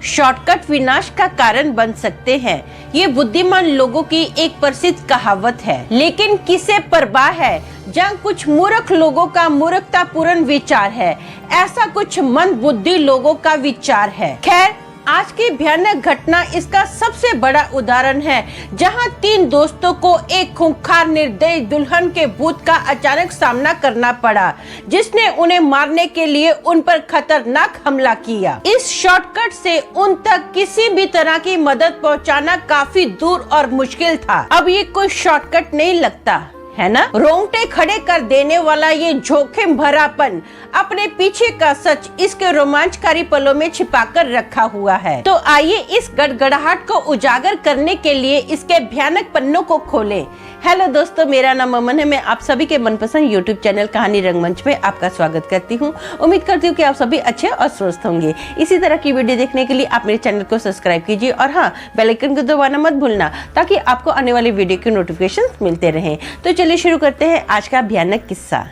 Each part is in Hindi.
शॉर्टकट विनाश का कारण बन सकते हैं, ये बुद्धिमान लोगों की एक प्रसिद्ध कहावत है। लेकिन किसे परवाह है जहाँ कुछ मूर्ख लोगों का मूर्खतापूर्ण विचार है, ऐसा कुछ मंद बुद्धि लोगों का विचार है। खैर, आज की भयानक घटना इसका सबसे बड़ा उदाहरण है, जहां 3 दोस्तों को एक खूंखार निर्दयी दुल्हन के भूत का अचानक सामना करना पड़ा, जिसने उन्हें मारने के लिए उन पर खतरनाक हमला किया। इस शॉर्टकट से उन तक किसी भी तरह की मदद पहुंचाना काफी दूर और मुश्किल था। अब ये कोई शॉर्टकट नहीं लगता है ना। रोंगटे खड़े कर देने वाला ये जोखिम भरापन अपने पीछे का सच इसके रोमांचकारी पलों में छिपाकर रखा हुआ है। तो आइए इस गड़गड़ाहट को उजागर करने के लिए इसके भयानक पन्नों को खोलें। हेलो दोस्तों, मेरा नाम अमन है। मैं आप सभी के मनपसंद यूट्यूब चैनल कहानी रंगमंच में आपका स्वागत करती हूँ। उम्मीद करती हूँ कि आप सभी अच्छे और स्वस्थ होंगे। इसी तरह की वीडियो देखने के लिए आप मेरे चैनल को सब्सक्राइब कीजिए और हाँ, बेल आइकन को दबाना मत भूलना, ताकि आपको आने वाली वीडियो की नोटिफिकेशन मिलते रहें। तो चलिए शुरू करते हैं आज का भयानक किस्सा।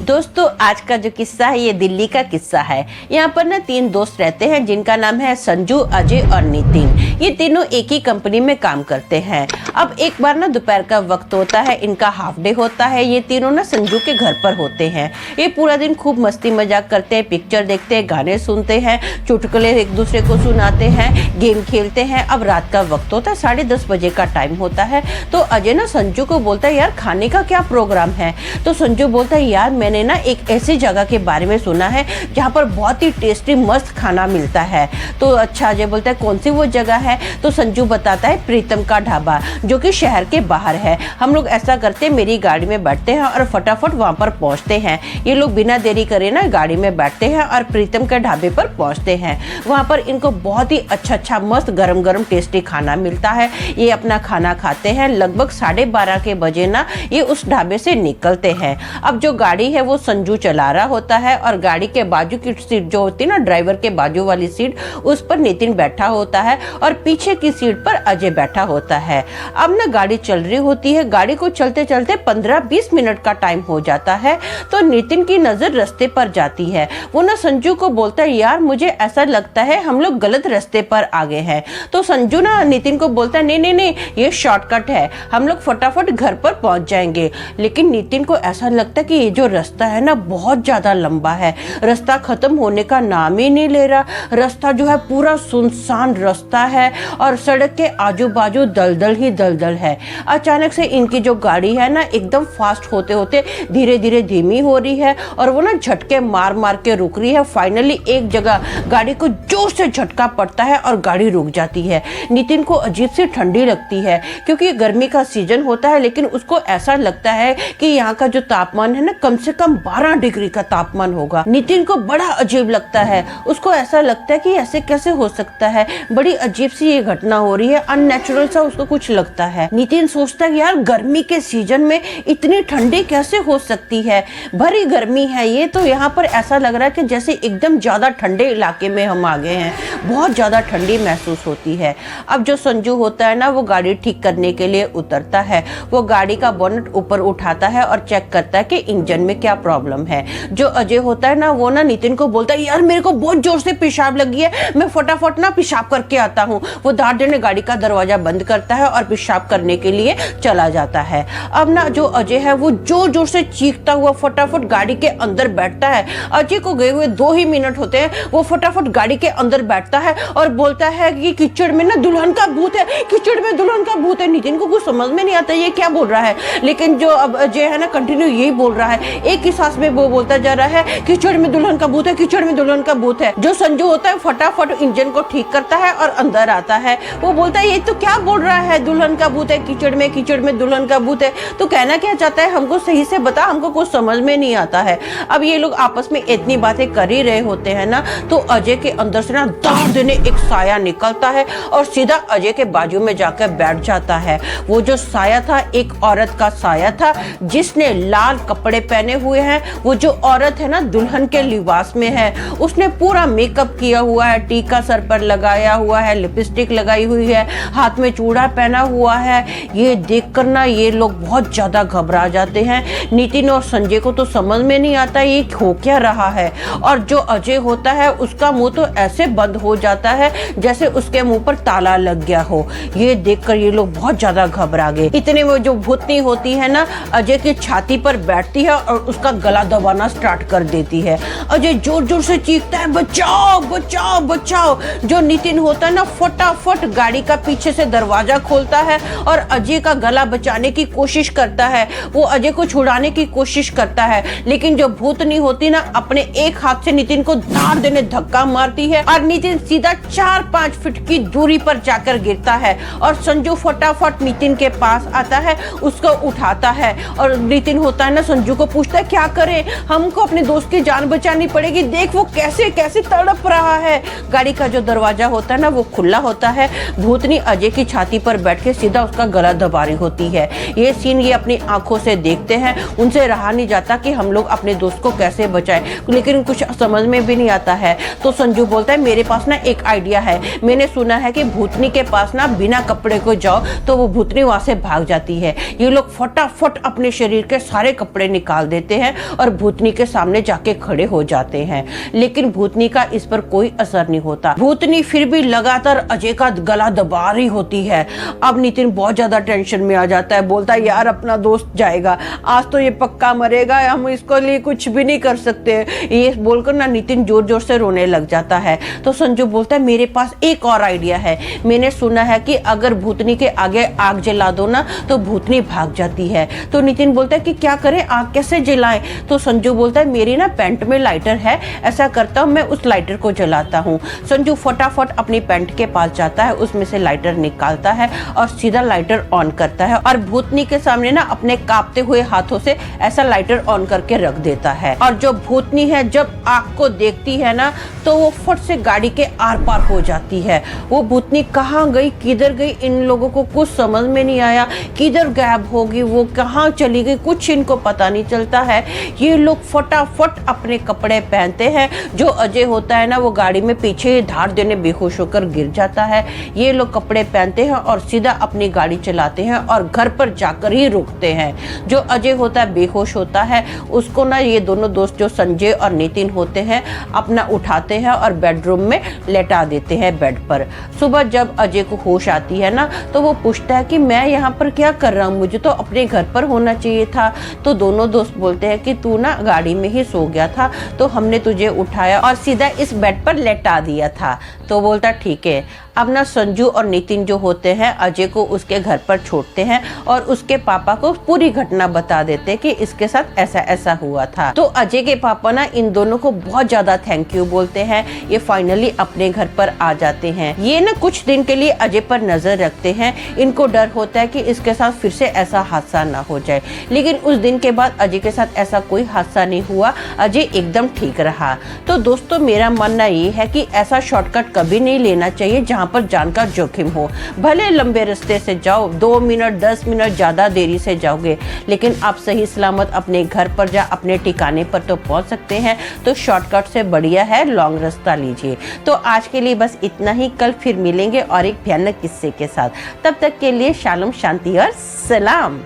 दोस्तों, आज का जो किस्सा है ये दिल्ली का किस्सा है। यहाँ पर ना 3 दोस्त रहते हैं, जिनका नाम है संजू, अजय और नितिन। ये तीनों एक ही कंपनी में काम करते हैं। अब एक बार ना दोपहर का वक्त होता है, इनका हाफ डे होता है। ये तीनों ना संजू के घर पर होते हैं। ये पूरा दिन खूब मस्ती मजाक करते हैं, पिक्चर देखते हैं, गाने सुनते हैं, चुटकुले एक दूसरे को सुनाते हैं, गेम खेलते हैं। अब रात का वक्त होता है, 10:30 बजे का टाइम होता है। तो अजय ना संजू को बोलता है, यार खाने का क्या प्रोग्राम है। तो संजू बोलता है, यार मैंने ना एक ऐसी जगह के बारे में सुना है जहाँ पर बहुत ही टेस्टी मस्त खाना मिलता है। तो अच्छा, अजय बोलता है कौन सी वो जगह है। तो संजू बताता है प्रीतम का ढाबा, जो कि शहर के बाहर है। हम लोग ऐसा करते हैं, मेरी गाड़ी में बैठते हैं और फटाफट वहाँ पर पहुँचते हैं। ये लोग बिना देरी करे ना गाड़ी में बैठते हैं और प्रीतम के ढाबे पर पहुँचते हैं। वहाँ पर इनको बहुत ही अच्छा मस्त गरम गरम टेस्टी खाना मिलता है। ये अपना खाना खाते हैं। लगभग 12:30 के बजे ना ये उस ढाबे से निकलते हैं। अब जो गाड़ी है वो संजू चला रहा होता है और गाड़ी के बाजू की सीट जो होती है ना, ड्राइवर के बाजू वाली सीट, उस पर नितिन बैठा होता है और पीछे की सीट पर अजय बैठा होता है। अब ना गाड़ी चल रही होती है। गाड़ी को चलते चलते 15-20 मिनट का टाइम हो जाता है। तो नितिन की नजर रास्ते पर जाती है। वो ना संजू को बोलता है, यार मुझे ऐसा लगता है हम लोग गलत रास्ते पर आ गए हैं। तो संजू ना नितिन को बोलता है, नहीं, ये शॉर्टकट है, हम लोग फटाफट घर पर पहुंच जाएंगे। लेकिन नितिन को ऐसा लगता है कि ये जो रास्ता है ना बहुत ज्यादा लंबा है, रास्ता खत्म होने का नाम ही नहीं ले रहा। रास्ता जो है पूरा सुनसान रास्ता है और सड़क के आजू बाजू दलदल ही दलदल है। अचानक से इनकी जो गाड़ी है ना एकदम फास्ट होते होते धीरे धीरे धीमी हो रही है और वो ना झटके मार मार के रुक रही है। फाइनली एक जगह गाड़ी को जोर से झटका पड़ता है और गाड़ी रुक जाती है। नितिन को अजीब सी ठंडी लगती है, क्योंकि गर्मी का सीजन होता है, लेकिन उसको ऐसा लगता है कि यहाँ का जो तापमान है ना कम से कम 12 डिग्री का तापमान होगा। नितिन को बड़ा अजीब लगता है। उसको ऐसा लगता है कि ऐसे कैसे हो सकता है, बड़ी अजीब सी ये घटना हो रही है, अननेचुरल सा उसको कुछ लगता है। नितिन सोचता है, यार गर्मी के सीजन में इतनी ठंडी कैसे हो सकती है, भरी गर्मी है ये तो। यहाँ पर ऐसा लग रहा है कि जैसे एकदम ज्यादा ठंडे इलाके में हम आ गए हैं, बहुत ज्यादा ठंडी महसूस होती है। अब जो संजू होता है ना वो गाड़ी ठीक करने के लिए उतरता है। वो गाड़ी का बोनट ऊपर उठाता है और चेक करता है कि इंजन में क्या प्रॉब्लम है। जो अजय होता है ना वो ना नितिन को बोलता है, यार मेरे को बहुत जोर से पेशाब लगी है, मैं फटाफट ना पेशाब करके आता हूँ। वो दाढ़ गाड़ी का दरवाजा बंद करता है और पेशाब करने के लिए चला जाता है। अब ना जो अजय है वो जोर जोर से चीखता हुआ फटाफट गाड़ी के अंदर बैठता है। अजय को गए हुए 2 ही मिनट होते हैं, वो फटाफट गाड़ी के अंदर बैठता है और बोलता है कि कीचड़ में ना दुल्हन का भूत है, कीचड़ में दुल्हन का भूत है। नितिन को कुछ समझ में नहीं आता ये क्या बोल रहा है, लेकिन जो अब अजय है ना कंटिन्यू यही बोल रहा है। एक ही सांस में वो बोलता जा रहा है, कीचड़ में दुल्हन का भूत है, कीचड़ में दुल्हन का भूत है। जो संजू होता है फटाफट इंजन को ठीक करता है और अंदर आता है। वो बोलता है, ये तो क्या बोल रहा है, दुल्हन का भूत है, कीचड़ में दुल्हन का भूत है। तो कहना क्या चाहता है, हमको सही से बता, हमको कुछ समझ में नहीं आता है। अब ये लोग आपस में इतनी बातें कर ही रहे होते हैं ना, तो अजय के अंदर से ना दाड़ देने एक साया निकलता है और सीधा अजय के बाजू में जाकर बैठ जाता है। वो जो साया था एक औरत का साया था, जिसने लाल कपड़े पहने हुए हुए हैं। वो जो औरत है ना दुल्हन के लिबास में है, उसने पूरा मेकअप किया हुआ है, टीका सर पर लगाया हुआ है, लिपस्टिक लगाई हुई है, हाथ में चूड़ा पहना हुआ है। ये देखकर ना ये लोग बहुत ज्यादा घबरा जाते हैं। नितिन और संजय को तो समझ में नहीं आता ये हो क्या रहा है। और जो अजय होता है उसका मुंह तो ऐसे बंद हो जाता है जैसे उसके मुंह पर ताला लग गया हो। ये देखकर ये लोग बहुत ज्यादा घबरा गए। इतने में जो भूतनी होती है ना अजय की छाती पर बैठती है और उसका गला दबाना स्टार्ट कर देती है। अजय जोर जोर से चीखता है, बचाओ बचाओ बचाओ। जो नितिन होता है ना फटाफट गाड़ी का पीछे से दरवाजा खोलता है और अजय का गला बचाने की कोशिश करता है। वो अजय को छुड़ाने की कोशिश करता है, लेकिन जो भूतनी होती ना अपने एक हाथ से नितिन को धार देने धक्का मारती है और नितिन सीधा 4-5 फीट की दूरी पर जाकर गिरता है। और संजू फटाफट नितिन के पास आता है, उसको उठाता है और नितिन होता है ना संजू को पूछता है क्या करें, हमको अपने दोस्त की जान बचानी पड़ेगी, देख वो कैसे कैसे तड़प रहा है। गाड़ी का जो दरवाजा होता है ना वो खुला होता है। भूतनी अजय की छाती पर बैठ के सीधा उसका गला दबा रही होती है। ये सीन ये अपनी आंखों से देखते हैं, उनसे रहा नहीं जाता कि हम लोग अपने दोस्त को कैसे बचाएं, लेकिन कुछ समझ में भी नहीं आता है। तो संजू बोलता है मेरे पास ना एक आइडिया है, मैंने सुना है कि भूतनी के पास ना बिना कपड़े को जाओ तो वो भूतनी वहां से भाग जाती है। ये लोग फटाफट अपने शरीर के सारे कपड़े निकाल देते हैं और भूतनी के सामने जाके खड़े हो जाते हैं, लेकिन भूतनी का इस पर कोई असर नहीं होता। भूतनी फिर भी लगातार अजय का गला दबा रही होती है। अब नितिन बहुत ज्यादा टेंशन में आ जाता है, बोलता है यार अपना दोस्त जाएगा, आज तो ये पक्का मरेगा, हम इसको लिए कुछ भी नहीं कर सकते। ये बोलकर ना नितिन जोर जोर से रोने लग जाता है। तो संजू बोलता है मेरे पास एक और आइडिया है, मैंने सुना है कि अगर भूतनी के आगे आग जला दो ना तो भूतनी भाग जाती है। तो नितिन बोलता है कि क्या करें, आग कैसे जलाएं। तो संजू बोलता है मेरी ना पैंट में लाइटर है, ऐसा करता हूँ मैं उस लाइटर को जलाता हूँ। संजू फटाफट अपनी पैंट के पास जाता है, उसमें से लाइटर निकालता है और सीधा लाइटर ऑन करता है और भूतनी के सामने ना अपने कांपते हुए हाथों से ऐसा लाइटर ऑन करके रख देता है। और जो भूतनी है जब आग को देखती है ना तो वो फट से गाड़ी के आर पार हो जाती है। वो भूतनी कहाँ गई किधर गई इन लोगों को कुछ समझ में नहीं आया, किधर गायब होगी, वो कहाँ चली गई कुछ इनको पता नहीं चलता है। ये लोग फटाफट अपने कपड़े पहनते हैं। जो अजय होता है ना वो गाड़ी में पीछे धार देने बेहोश होकर गिर जाता है। ये लोग कपड़े पहनते हैं और सीधा अपनी गाड़ी चलाते हैं और घर पर जाकर ही रुकते हैं। जो अजय होता है बेहोश होता है, उसको ना ये दोनों दोस्त जो संजय और नितिन होते हैं अपना उठाते हैं और बेडरूम में लेटा देते हैं बेड पर। सुबह जब अजय को होश आती है ना तो वो पूछता है कि मैं यहाँ पर क्या कर रहा हूँ, मुझे तो अपने घर पर होना चाहिए था। तो दोनों दोस्त बोलते हैं कि तू ना गाड़ी में ही सो गया था तो हमने तुझे उठाया और सीधा इस बेड पर लेटा दिया था। तो बोलता ठीक है। अब ना संजू और नितिन जो होते हैं अजय को उसके घर पर छोड़ते हैं और उसके पापा को पूरी घटना बता देते हैं कि इसके साथ ऐसा ऐसा हुआ था। तो अजय के पापा ना इन दोनों को बहुत ज्यादा थैंक यू बोलते हैं। ये फाइनली अपने घर पर आ जाते हैं। ये ना कुछ दिन के लिए अजय पर नजर रखते हैं, इनको डर होता है कि इसके साथ फिर से ऐसा हादसा ना हो जाए। लेकिन उस दिन के बाद अजय के साथ ऐसा कोई हादसा नहीं हुआ, अजय एकदम ठीक रहा। तो दोस्तों मेरा मानना ये है कि ऐसा शॉर्टकट कभी नहीं लेना चाहिए जहाँ पर जान का जोखिम हो। भले लंबे रास्ते से जाओ, 2 मिनट 10 मिनट ज्यादा देरी से जाओगे, लेकिन आप सही सलामत अपने घर पर या अपने ठिकाने पर तो पहुंच सकते हैं। तो शॉर्टकट से बढ़िया है लॉन्ग रास्ता लीजिए। तो आज के लिए बस इतना ही, कल फिर मिलेंगे और एक भयानक किस्से के साथ। तब तक के लिए शालोम, शांति और सलाम।